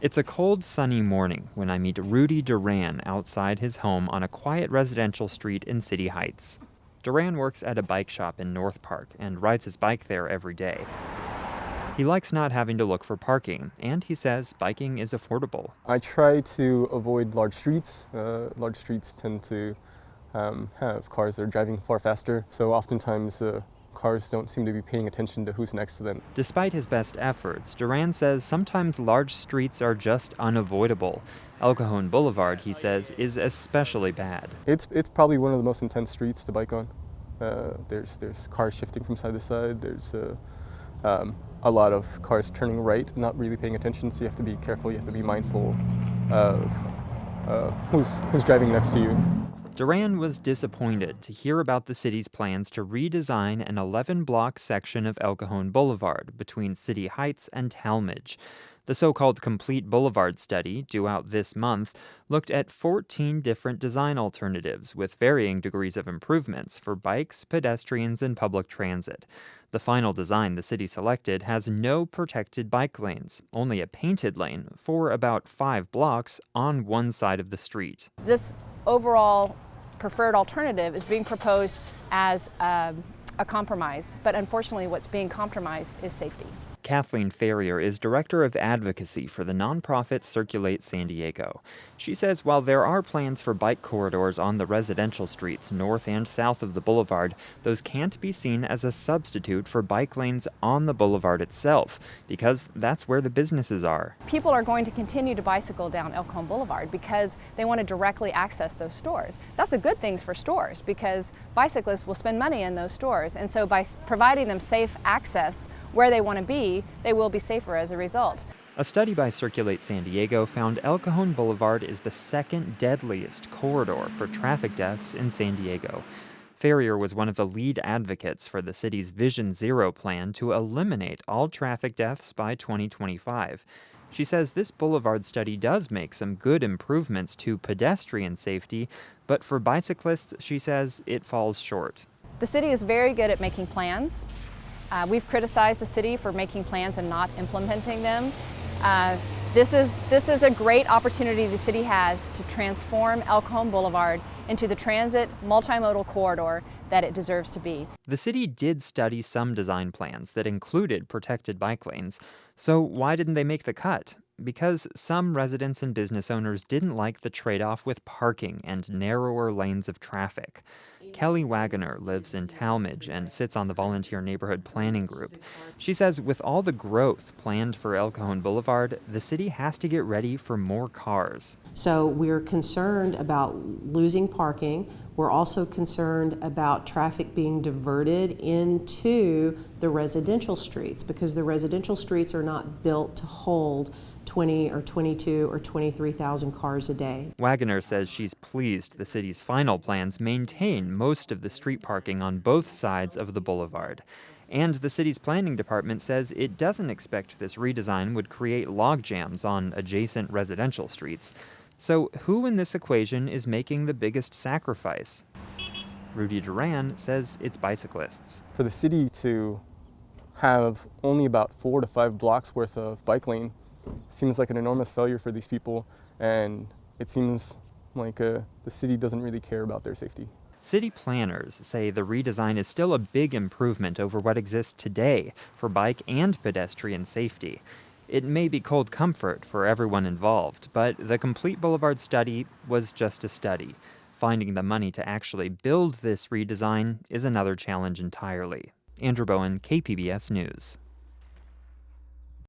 It's a cold, sunny morning when I meet Rudy Duran outside his home on a quiet residential street in City Heights. Duran works at a bike shop in North Park and rides his bike there every day. He likes not having to look for parking, and he says biking is affordable. I try to avoid large streets. Large streets tend to have cars that are driving far faster, so oftentimes cars don't seem to be paying attention to who's next to them. Despite his best efforts, Duran says sometimes large streets are just unavoidable. El Cajon Boulevard, he says, is especially bad. It's probably one of the most intense streets to bike on. There's cars shifting from side to side. There's a lot of cars turning right, not really paying attention, so you have to be careful, you have to be mindful of who's driving next to you. Duran was disappointed to hear about the city's plans to redesign an 11-block section of El Cajon Boulevard between City Heights and Talmadge. The so-called Complete Boulevard study, due out this month, looked at 14 different design alternatives with varying degrees of improvements for bikes, pedestrians, and public transit. The final design the city selected has no protected bike lanes, only a painted lane for about 5 blocks on one side of the street. This overall preferred alternative is being proposed as a compromise, but unfortunately what's being compromised is safety. Kathleen Ferrier is director of advocacy for the nonprofit Circulate San Diego. She says while there are plans for bike corridors on the residential streets north and south of the boulevard, those can't be seen as a substitute for bike lanes on the boulevard itself, because that's where the businesses are. People are going to continue to bicycle down El Cajon Boulevard because they want to directly access those stores. That's a good thing for stores because bicyclists will spend money in those stores, and so by providing them safe access where they want to be, they will be safer as a result. A study by Circulate San Diego found El Cajon Boulevard is the second deadliest corridor for traffic deaths in San Diego. Ferrier was one of the lead advocates for the city's Vision Zero plan to eliminate all traffic deaths by 2025. She says this boulevard study does make some good improvements to pedestrian safety, but for bicyclists, she says, it falls short. The city is very good at making plans. We've criticized the city for making plans and not implementing them. This is a great opportunity the city has to transform El Cajon Boulevard into the transit multimodal corridor that it deserves to be. The city did study some design plans that included protected bike lanes. So why didn't they make the cut? Because some residents and business owners didn't like the trade-off with parking and narrower lanes of traffic. Kelly Wagoner lives in Talmadge and sits on the Volunteer Neighborhood Planning Group. She says with all the growth planned for El Cajon Boulevard, the city has to get ready for more cars. So we're concerned about losing parking. We're also concerned about traffic being diverted into the residential streets because the residential streets are not built to hold 20 or 22 or 23,000 cars a day. Wagoner says she's pleased the city's final plans maintain most of the street parking on both sides of the boulevard. And the city's planning department says it doesn't expect this redesign would create logjams on adjacent residential streets. So who in this equation is making the biggest sacrifice? Rudy Duran says it's bicyclists. For the city to have only about 4 to 5 blocks worth of bike lane seems like an enormous failure for these people, and it seems like the city doesn't really care about their safety. City planners say the redesign is still a big improvement over what exists today for bike and pedestrian safety. It may be cold comfort for everyone involved, but the Complete Boulevard study was just a study. Finding the money to actually build this redesign is another challenge entirely. Andrew Bowen, KPBS News.